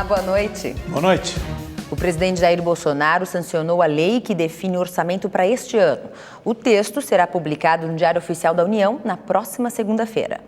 Olá, boa noite. Boa noite. O presidente Jair Bolsonaro sancionou a lei que define o orçamento para este ano. O texto será publicado no Diário Oficial da União na próxima segunda-feira.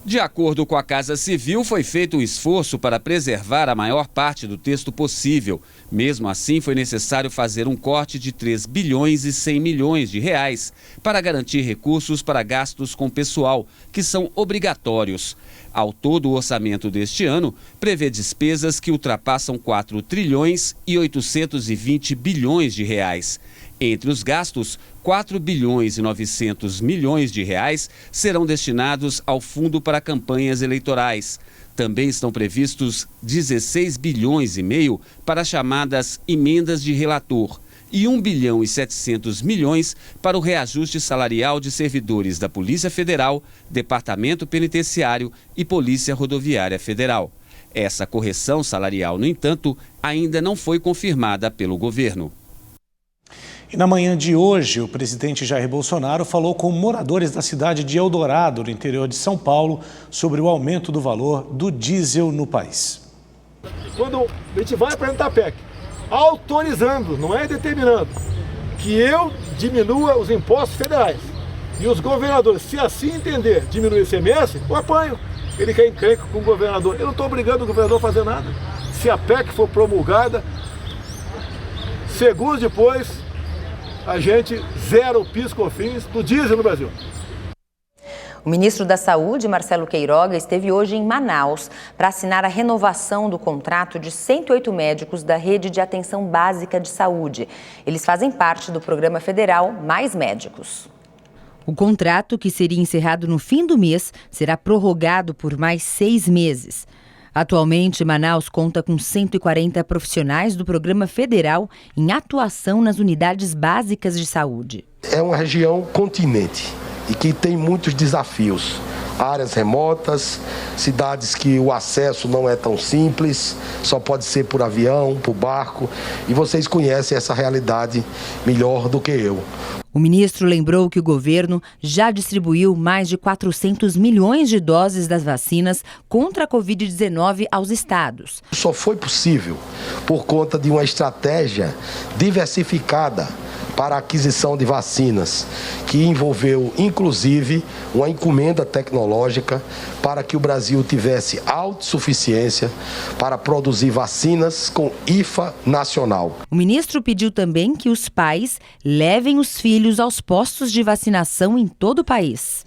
De acordo com a Casa Civil, foi feito um esforço para preservar a maior parte do texto possível. Mesmo assim, foi necessário fazer um corte de 3 bilhões e 100 milhões de reais para garantir recursos para gastos com pessoal, que são obrigatórios. Ao todo, o orçamento deste ano prevê despesas que ultrapassam 4 trilhões e 820 bilhões de reais. Entre os gastos, 4 bilhões e 900 milhões de reais serão destinados ao Fundo para Campanhas Eleitorais. Também estão previstos 16 bilhões e meio para chamadas emendas de relator e 1 bilhão e 700 milhões para o reajuste salarial de servidores da Polícia Federal, Departamento Penitenciário e Polícia Rodoviária Federal. Essa correção salarial, no entanto, ainda não foi confirmada pelo governo. E na manhã de hoje, o presidente Jair Bolsonaro falou com moradores da cidade de Eldorado, no interior de São Paulo, sobre o aumento do valor do diesel no país. Quando a gente vai apresentar a PEC, autorizando, não é determinando, que eu diminua os impostos federais. E os governadores, se assim entender, diminuir o ICMS, eu apanho. Ele quer encrenca com o governador. Eu não estou obrigando o governador a fazer nada. Se a PEC for promulgada, segundos depois, a gente zera o PIS/COFINS do diesel no Brasil. O ministro da Saúde, Marcelo Queiroga, esteve hoje em Manaus para assinar a renovação do contrato de 108 médicos da Rede de Atenção Básica de Saúde. Eles fazem parte do programa federal Mais Médicos. O contrato, que seria encerrado no fim do mês, será prorrogado por mais 6 meses. Atualmente, Manaus conta com 140 profissionais do programa federal em atuação nas unidades básicas de saúde. É uma região continente e que tem muitos desafios. Áreas remotas, cidades que o acesso não é tão simples, só pode ser por avião, por barco, e vocês conhecem essa realidade melhor do que eu. O ministro lembrou que o governo já distribuiu mais de 400 milhões de doses das vacinas contra a Covid-19 aos estados. Só foi possível por conta de uma estratégia diversificada para a aquisição de vacinas, que envolveu, inclusive, uma encomenda tecnológica para que o Brasil tivesse autossuficiência para produzir vacinas com IFA nacional. O ministro pediu também que os pais levem os filhos aos postos de vacinação em todo o país.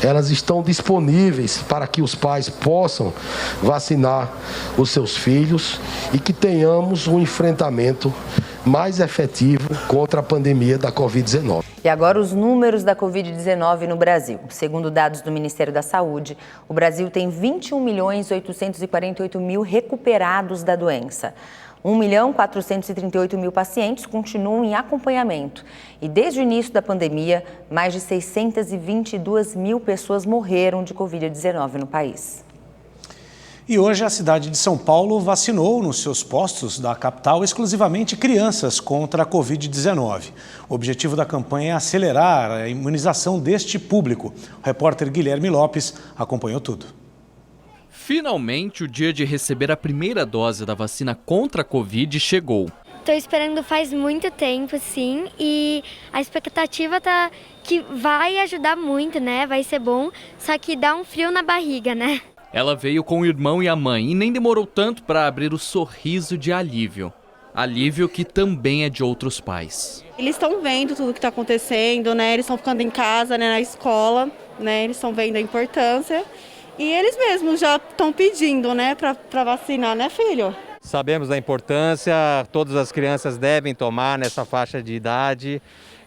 Elas estão disponíveis para que os pais possam vacinar os seus filhos e que tenhamos um enfrentamento mais efetivo contra a pandemia da Covid-19. E agora os números da Covid-19 no Brasil. Segundo dados do Ministério da Saúde, o Brasil tem 21.848.000 recuperados da doença. 1.438.000 pacientes continuam em acompanhamento. E desde o início da pandemia, mais de 622.000 pessoas morreram de Covid-19 no país. E hoje a cidade de São Paulo vacinou nos seus postos da capital exclusivamente crianças contra a Covid-19. O objetivo da campanha é acelerar a imunização deste público. O repórter Guilherme Lopes acompanhou tudo. Finalmente, o dia de receber a primeira dose da vacina contra a Covid chegou. Estou esperando faz muito tempo, sim, e a expectativa tá que vai ajudar muito, né? Vai ser bom, só que dá um frio na barriga, né? Ela veio com o irmão e a mãe e nem demorou tanto para abrir o sorriso de alívio. Alívio que também é de outros pais. Eles estão vendo tudo que está acontecendo, né? Eles estão ficando em casa, né? Na escola, né? Eles estão vendo a importância. E eles mesmos já estão pedindo, né? Para vacinar, né, filho? Sabemos da importância, todas as crianças devem tomar nessa faixa de idade.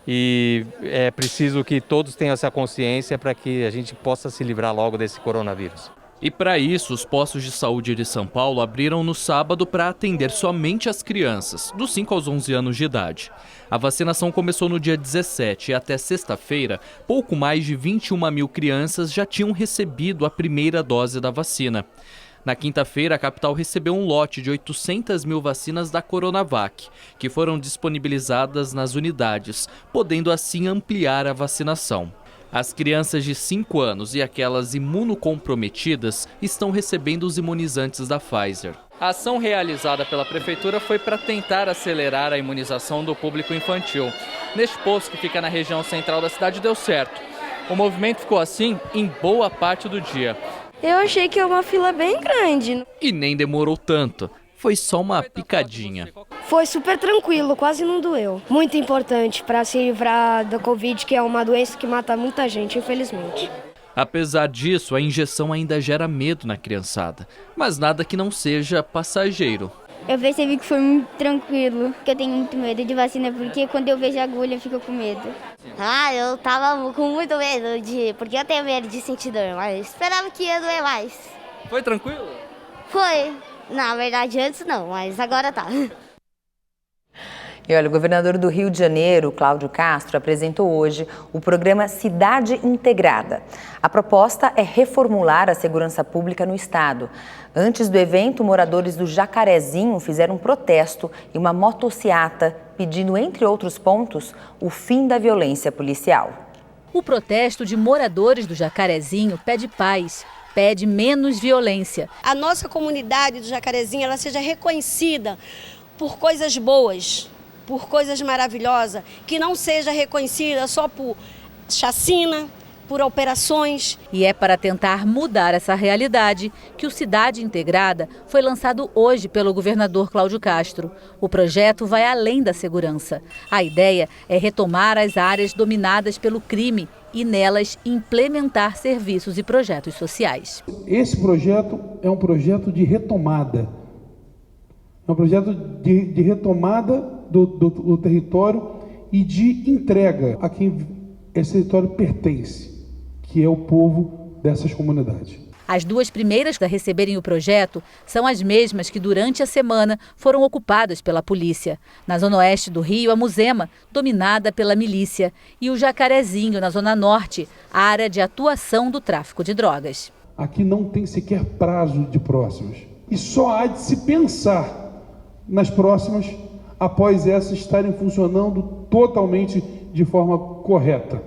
E é preciso que todos tenham essa consciência para que a gente possa se livrar logo desse coronavírus. E para isso, os postos de saúde de São Paulo abriram no sábado para atender somente as crianças, dos 5 aos 11 anos de idade. A vacinação começou no dia 17 e até sexta-feira, pouco mais de 21.000 crianças já tinham recebido a primeira dose da vacina. Na quinta-feira, a capital recebeu um lote de 800.000 vacinas da Coronavac, que foram disponibilizadas nas unidades, podendo assim ampliar a vacinação. As crianças de 5 anos e aquelas imunocomprometidas estão recebendo os imunizantes da Pfizer. A ação realizada pela Prefeitura foi para tentar acelerar a imunização do público infantil. Neste posto que fica na região central da cidade deu certo. O movimento ficou assim em boa parte do dia. Eu achei que é uma fila bem grande. E nem demorou tanto. Foi só uma picadinha. Foi super tranquilo, quase não doeu. Muito importante para se livrar da Covid, que é uma doença que mata muita gente, infelizmente. Apesar disso, a injeção ainda gera medo na criançada, mas nada que não seja passageiro. Eu percebi que foi muito tranquilo, porque eu tenho muito medo de vacina, porque quando eu vejo a agulha eu fico com medo. Eu tava com muito medo, porque eu tenho medo de sentir dor, mas esperava que ia doer mais. Foi tranquilo? Foi. Na verdade, antes não, mas agora tá. E olha, o governador do Rio de Janeiro, Cláudio Castro, apresentou hoje o programa Cidade Integrada. A proposta é reformular a segurança pública no estado. Antes do evento, moradores do Jacarezinho fizeram um protesto e uma motociata pedindo, entre outros pontos, o fim da violência policial. O protesto de moradores do Jacarezinho pede paz. Pede menos violência. A nossa comunidade do Jacarezinho ela seja reconhecida por coisas boas, por coisas maravilhosas, que não seja reconhecida só por chacina, por operações. E é para tentar mudar essa realidade que o Cidade Integrada foi lançado hoje pelo governador Cláudio Castro. O projeto vai além da segurança. A ideia é retomar as áreas dominadas pelo crime e nelas implementar serviços e projetos sociais. Esse projeto é um projeto de retomada. É um projeto de retomada do território e de entrega a quem esse território pertence, que é o povo dessas comunidades. As duas primeiras a receberem o projeto são as mesmas que durante a semana foram ocupadas pela polícia. Na zona oeste do Rio, a Muzema, dominada pela milícia, e o Jacarezinho, na zona norte, área de atuação do tráfico de drogas. Aqui não tem sequer prazo de próximas. E só há de se pensar nas próximas após essas estarem funcionando totalmente de forma correta.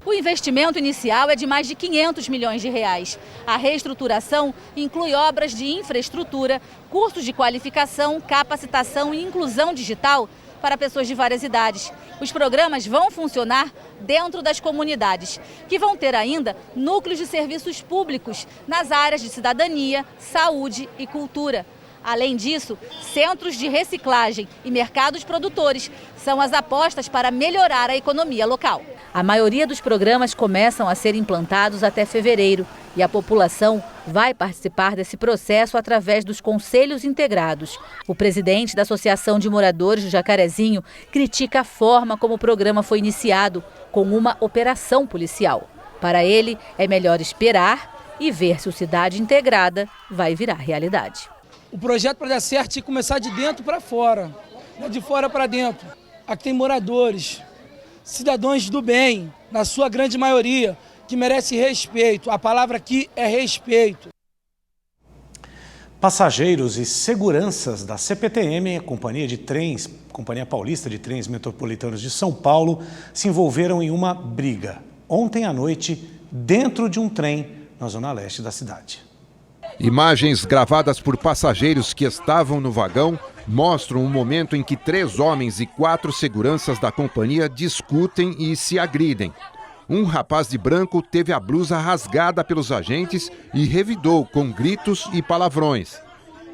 O investimento inicial é de mais de 500 milhões de reais. A reestruturação inclui obras de infraestrutura, cursos de qualificação, capacitação e inclusão digital para pessoas de várias idades. Os programas vão funcionar dentro das comunidades, que vão ter ainda núcleos de serviços públicos nas áreas de cidadania, saúde e cultura. Além disso, centros de reciclagem e mercados produtores são as apostas para melhorar a economia local. A maioria dos programas começam a ser implantados até fevereiro e a população vai participar desse processo através dos conselhos integrados. O presidente da Associação de Moradores do Jacarezinho critica a forma como o programa foi iniciado, com uma operação policial. Para ele, é melhor esperar e ver se o Cidade Integrada vai virar realidade. O projeto, para dar certo, tinha que começar de dentro para fora, não de fora para dentro. Aqui tem moradores, cidadãos do bem, na sua grande maioria, que merecem respeito. A palavra aqui é respeito. Passageiros e seguranças da CPTM, Companhia Paulista de Trens Metropolitanos de São Paulo, se envolveram em uma briga ontem à noite dentro de um trem na zona leste da cidade. Imagens gravadas por passageiros que estavam no vagão mostram um momento em que 3 homens e 4 seguranças da companhia discutem e se agridem. Um rapaz de branco teve a blusa rasgada pelos agentes e revidou com gritos e palavrões.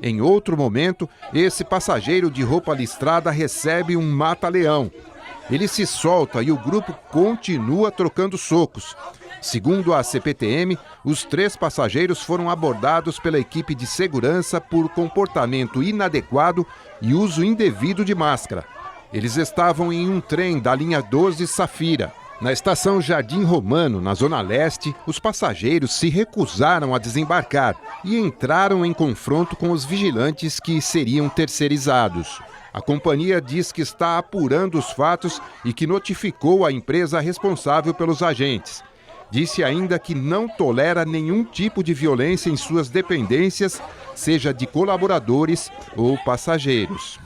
Em outro momento, esse passageiro de roupa listrada recebe um mata-leão. Ele se solta e o grupo continua trocando socos. Segundo a CPTM, os 3 passageiros foram abordados pela equipe de segurança por comportamento inadequado e uso indevido de máscara. Eles estavam em um trem da linha 12 Safira. Na estação Jardim Romano, na Zona Leste, os passageiros se recusaram a desembarcar e entraram em confronto com os vigilantes que seriam terceirizados. A companhia diz que está apurando os fatos e que notificou a empresa responsável pelos agentes. Disse ainda que não tolera nenhum tipo de violência em suas dependências, seja de colaboradores ou passageiros.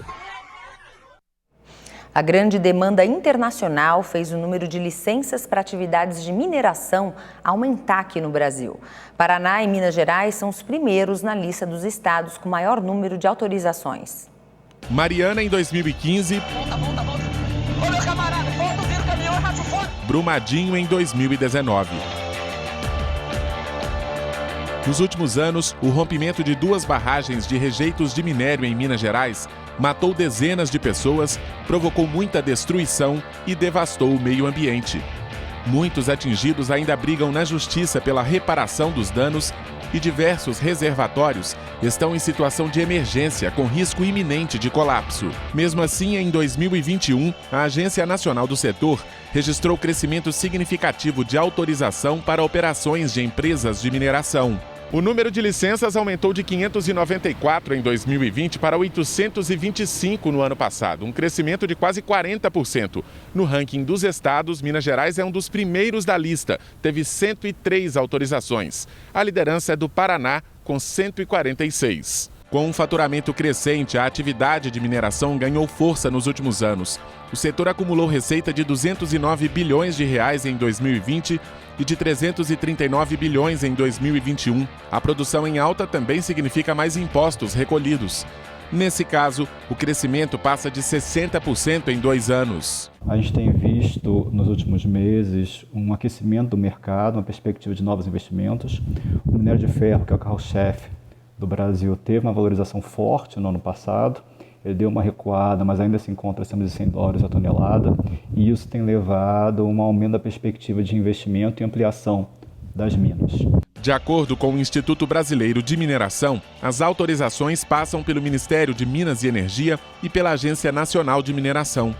A grande demanda internacional fez o número de licenças para atividades de mineração aumentar aqui no Brasil. Paraná e Minas Gerais são os primeiros na lista dos estados com maior número de autorizações. Mariana em 2015. Olha o camarada, volta o vira o caminhão, Brumadinho em 2019. Nos últimos anos, o rompimento de 2 barragens de rejeitos de minério em Minas Gerais matou dezenas de pessoas, provocou muita destruição e devastou o meio ambiente. Muitos atingidos ainda brigam na justiça pela reparação dos danos e diversos reservatórios estão em situação de emergência com risco iminente de colapso. Mesmo assim, em 2021, a Agência Nacional do Setor registrou crescimento significativo de autorização para operações de empresas de mineração. O número de licenças aumentou de 594 em 2020 para 825 no ano passado, um crescimento de quase 40%. No ranking dos estados, Minas Gerais é um dos primeiros da lista, teve 103 autorizações. A liderança é do Paraná, com 146. Com um faturamento crescente, a atividade de mineração ganhou força nos últimos anos. O setor acumulou receita de 209 bilhões de reais em 2020 e de 339 bilhões em 2021. A produção em alta também significa mais impostos recolhidos. Nesse caso, o crescimento passa de 60% em 2 anos. A gente tem visto nos últimos meses um aquecimento do mercado, uma perspectiva de novos investimentos. O minério de ferro, que é o carro-chefe do Brasil, teve uma valorização forte no ano passado. Ele deu uma recuada, mas ainda se encontra acima de $100 a tonelada, e isso tem levado a um aumento da perspectiva de investimento e ampliação das minas. De acordo com o Instituto Brasileiro de Mineração, as autorizações passam pelo Ministério de Minas e Energia e pela Agência Nacional de Mineração.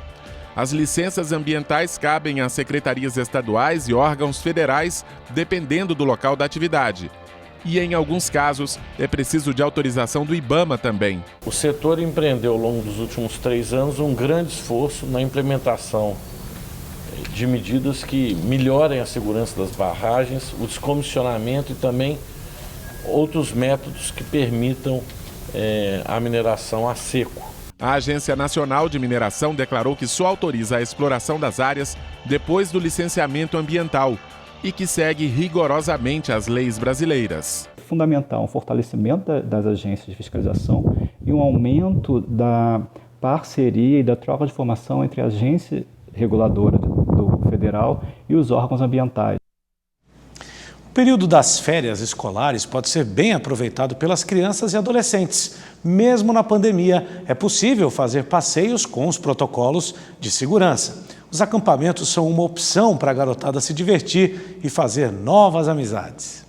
As licenças ambientais cabem às secretarias estaduais e órgãos federais, dependendo do local da atividade. E, em alguns casos, é preciso de autorização do IBAMA também. O setor empreendeu, ao longo dos últimos 3 anos, um grande esforço na implementação de medidas que melhorem a segurança das barragens, o descomissionamento e também outros métodos que permitam a mineração a seco. A Agência Nacional de Mineração declarou que só autoriza a exploração das áreas depois do licenciamento ambiental e que segue rigorosamente as leis brasileiras. Fundamental um fortalecimento das agências de fiscalização e um aumento da parceria e da troca de informação entre a agência reguladora do federal e os órgãos ambientais. O período das férias escolares pode ser bem aproveitado pelas crianças e adolescentes. Mesmo na pandemia, é possível fazer passeios com os protocolos de segurança. Os acampamentos são uma opção para a garotada se divertir e fazer novas amizades.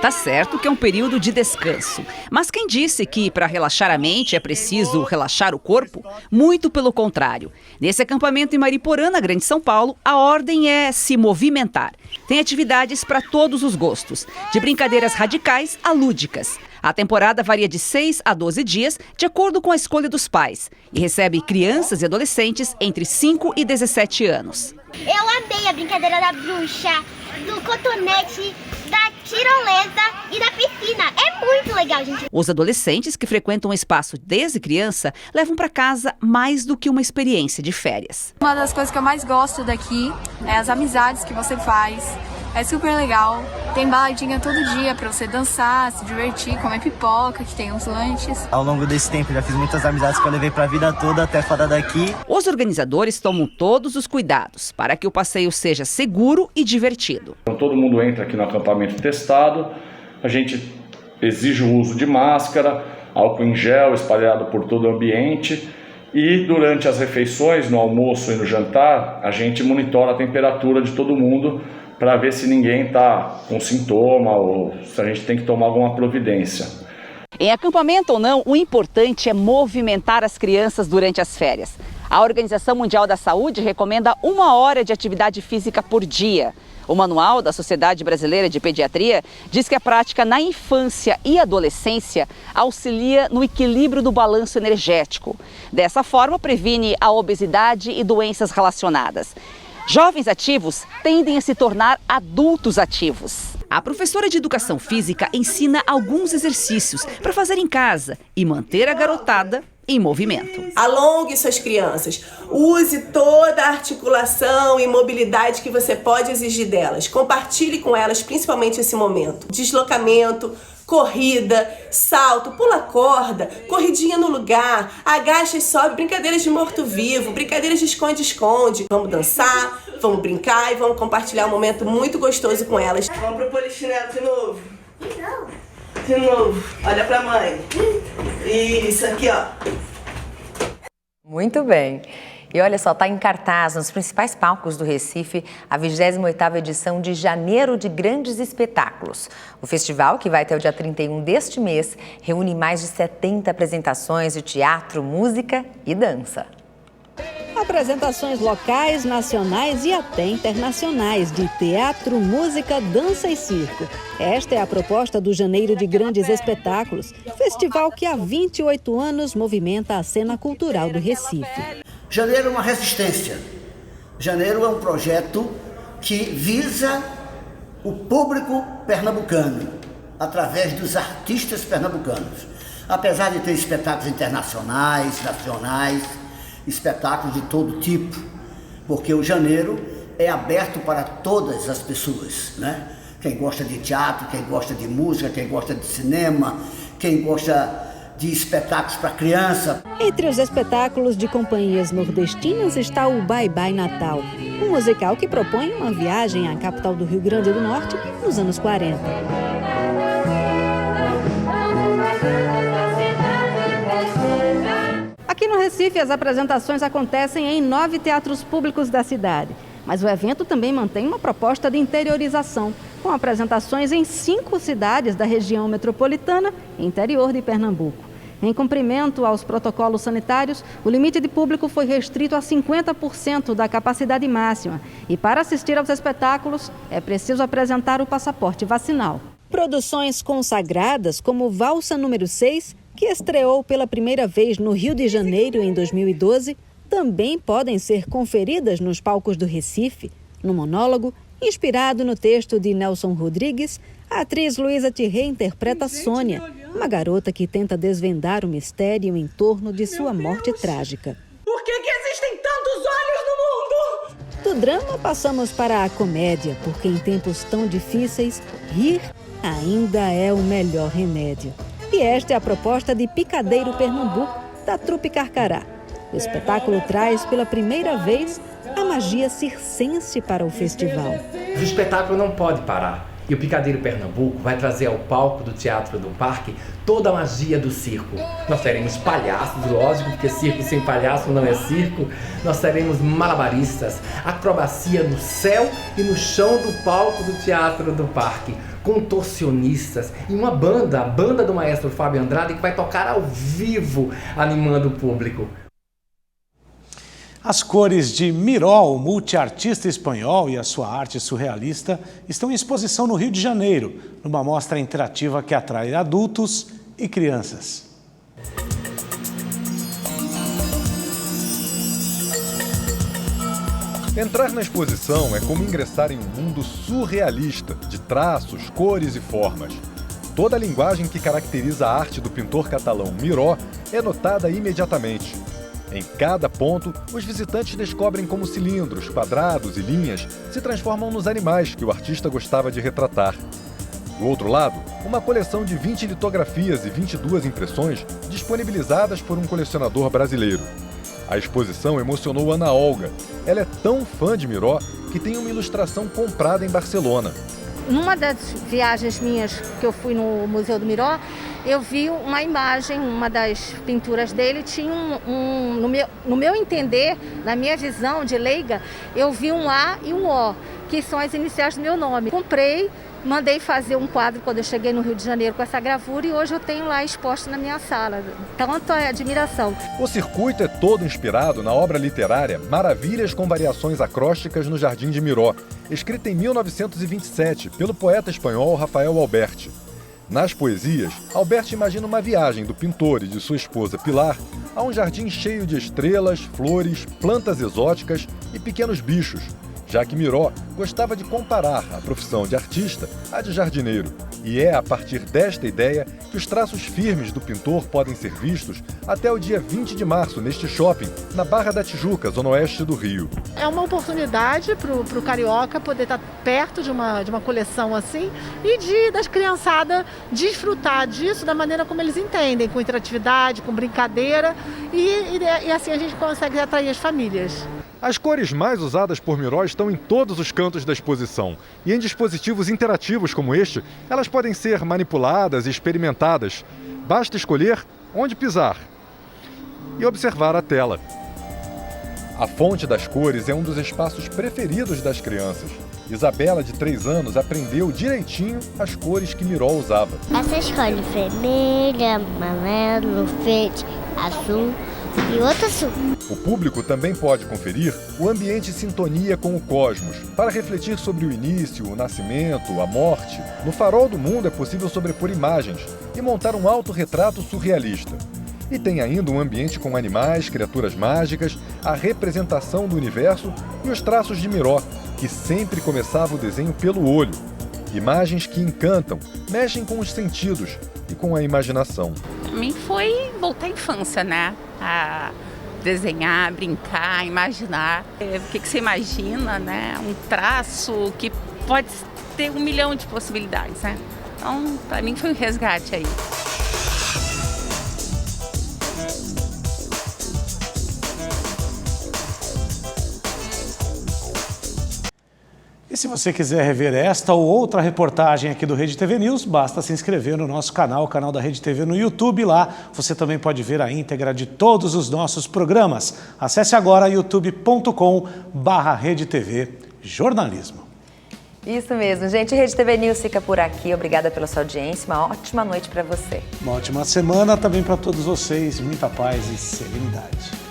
Tá certo que é um período de descanso, mas quem disse que para relaxar a mente é preciso relaxar o corpo? Muito pelo contrário. Nesse acampamento em Mariporã, na Grande São Paulo, a ordem é se movimentar. Tem atividades para todos os gostos, de brincadeiras radicais a lúdicas. A temporada varia de 6 a 12 dias, de acordo com a escolha dos pais, e recebe crianças e adolescentes entre 5 e 17 anos. Eu amei a brincadeira da bruxa, do cotonete, da tirolesa e da piscina. É muito legal, gente. Os adolescentes que frequentam o espaço desde criança levam para casa mais do que uma experiência de férias. Uma das coisas que eu mais gosto daqui é as amizades que você faz. É super legal. Tem baladinha todo dia para você dançar, se divertir, comer pipoca, que tem uns lanches. Ao longo desse tempo já fiz muitas amizades que eu levei para a vida toda até fora daqui. Os organizadores tomam todos os cuidados para que o passeio seja seguro e divertido. Então, todo mundo entra aqui no acampamento testado, a gente exige o uso de máscara, álcool em gel espalhado por todo o ambiente e durante as refeições, no almoço e no jantar, a gente monitora a temperatura de todo mundo para ver se ninguém está com sintoma ou se a gente tem que tomar alguma providência. Em acampamento ou não, o importante é movimentar as crianças durante as férias. A Organização Mundial da Saúde recomenda 1 hora de atividade física por dia. O manual da Sociedade Brasileira de Pediatria diz que a prática na infância e adolescência auxilia no equilíbrio do balanço energético. Dessa forma, previne a obesidade e doenças relacionadas. Jovens ativos tendem a se tornar adultos ativos. A professora de educação física ensina alguns exercícios para fazer em casa e manter a garotada em movimento. Alongue suas crianças. Use toda a articulação e mobilidade que você pode exigir delas. Compartilhe com elas, principalmente esse momento. Deslocamento, corrida, salto, pula corda, corridinha no lugar, agacha e sobe, brincadeiras de morto-vivo, brincadeiras de esconde-esconde. Vamos dançar, vamos brincar e vamos compartilhar um momento muito gostoso com elas. Vamos pro polichinelo de novo. De novo. Olha pra mãe. Isso, aqui, ó. Muito bem. E olha só, está em cartaz nos principais palcos do Recife a 28ª edição de Janeiro de Grandes Espetáculos. O festival, que vai até o dia 31 deste mês, reúne mais de 70 apresentações de teatro, música e dança. Apresentações locais, nacionais e até internacionais de teatro, música, dança e circo. Esta é a proposta do Janeiro de Grandes Espetáculos, festival que há 28 anos movimenta a cena cultural do Recife. Janeiro é uma resistência. Janeiro é um projeto que visa o público pernambucano, através dos artistas pernambucanos. Apesar de ter espetáculos internacionais, nacionais, espetáculos de todo tipo, porque o Janeiro é aberto para todas as pessoas, né? Quem gosta de teatro, quem gosta de música, quem gosta de cinema, quem gosta de espetáculos para criança. Entre os espetáculos de companhias nordestinas está o Bye Bye Natal, um musical que propõe uma viagem à capital do Rio Grande do Norte nos anos 40. Aqui no Recife, as apresentações acontecem em 9 teatros públicos da cidade. Mas o evento também mantém uma proposta de interiorização, com apresentações em 5 cidades da região metropolitana e interior de Pernambuco. Em cumprimento aos protocolos sanitários, o limite de público foi restrito a 50% da capacidade máxima. E para assistir aos espetáculos, é preciso apresentar o passaporte vacinal. Produções consagradas, como Valsa número 6, que estreou pela primeira vez no Rio de Janeiro em 2012, também podem ser conferidas nos palcos do Recife. No monólogo, inspirado no texto de Nelson Rodrigues, a atriz Luísa Thierry interpreta Sônia, uma garota que tenta desvendar o mistério em torno de sua morte trágica. Por que existem tantos olhos no mundo? Do drama, passamos para a comédia, porque em tempos tão difíceis, rir ainda é o melhor remédio. E esta é a proposta de Picadeiro Pernambuco, da Trupe Carcará. O espetáculo traz pela primeira vez a magia circense para o festival. O espetáculo não pode parar. E o Picadeiro Pernambuco vai trazer ao palco do Teatro do Parque toda a magia do circo. Nós teremos palhaços, lógico, porque circo sem palhaço não é circo. Nós teremos malabaristas, acrobacia no céu e no chão do palco do Teatro do Parque, contorcionistas e uma banda, a banda do maestro Fábio Andrade, que vai tocar ao vivo, animando o público. As cores de Miró, o multiartista espanhol, e a sua arte surrealista estão em exposição no Rio de Janeiro, numa mostra interativa que atrai adultos e crianças. Entrar na exposição é como ingressar em um mundo surrealista, de traços, cores e formas. Toda a linguagem que caracteriza a arte do pintor catalão Miró é notada imediatamente. Em cada ponto, os visitantes descobrem como cilindros, quadrados e linhas se transformam nos animais que o artista gostava de retratar. Do outro lado, uma coleção de 20 litografias e 22 impressões disponibilizadas por um colecionador brasileiro. A exposição emocionou Ana Olga. Ela é tão fã de Miró que tem uma ilustração comprada em Barcelona. Numa das viagens minhas que eu fui no Museu do Miró, eu vi uma imagem, uma das pinturas dele tinha no meu entender, na minha visão de leiga, eu vi um A e um O, que são as iniciais do meu nome. Comprei, mandei fazer um quadro quando eu cheguei no Rio de Janeiro com essa gravura e hoje eu tenho lá exposto na minha sala. Tanto é admiração. O circuito é todo inspirado na obra literária Maravilhas com Variações Acrósticas no Jardim de Miró, escrita em 1927 pelo poeta espanhol Rafael Alberti. Nas poesias, Alberti imagina uma viagem do pintor e de sua esposa Pilar a um jardim cheio de estrelas, flores, plantas exóticas e pequenos bichos, já que Miró gostava de comparar a profissão de artista à de jardineiro. E é a partir desta ideia que os traços firmes do pintor podem ser vistos até o dia 20 de março, neste shopping, na Barra da Tijuca, zona oeste do Rio. É uma oportunidade para o carioca poder estar perto de uma coleção assim e das criançadas desfrutar disso da maneira como eles entendem, com interatividade, com brincadeira e assim a gente consegue atrair as famílias. As cores mais usadas por Miró estão em todos os cantos da exposição. E em dispositivos interativos como este, elas podem ser manipuladas e experimentadas. Basta escolher onde pisar e observar a tela. A fonte das cores é um dos espaços preferidos das crianças. Isabela, de 3 anos, aprendeu direitinho as cores que Miró usava. Essa escolhe vermelho, amarelo, verde, azul e outro azul. O público também pode conferir o ambiente em sintonia com o cosmos, para refletir sobre o início, o nascimento, a morte. No Farol do Mundo é possível sobrepor imagens e montar um autorretrato surrealista. E tem ainda um ambiente com animais, criaturas mágicas, a representação do universo e os traços de Miró, que sempre começava o desenho pelo olho. Imagens que encantam, mexem com os sentidos e com a imaginação. Para mim foi voltar à infância, né? A desenhar, brincar, imaginar. O que você imagina, né? Um traço que pode ter 1 milhão de possibilidades, né? Então, para mim foi um resgate aí. E se você quiser rever esta ou outra reportagem aqui do Rede TV News, basta se inscrever no nosso canal, o canal da Rede TV no YouTube. Lá você também pode ver a íntegra de todos os nossos programas. Acesse agora youtube.com/RedeTV Jornalismo. Isso mesmo, gente. Rede TV News fica por aqui. Obrigada pela sua audiência. Uma ótima noite para você. Uma ótima semana também para todos vocês. Muita paz e serenidade.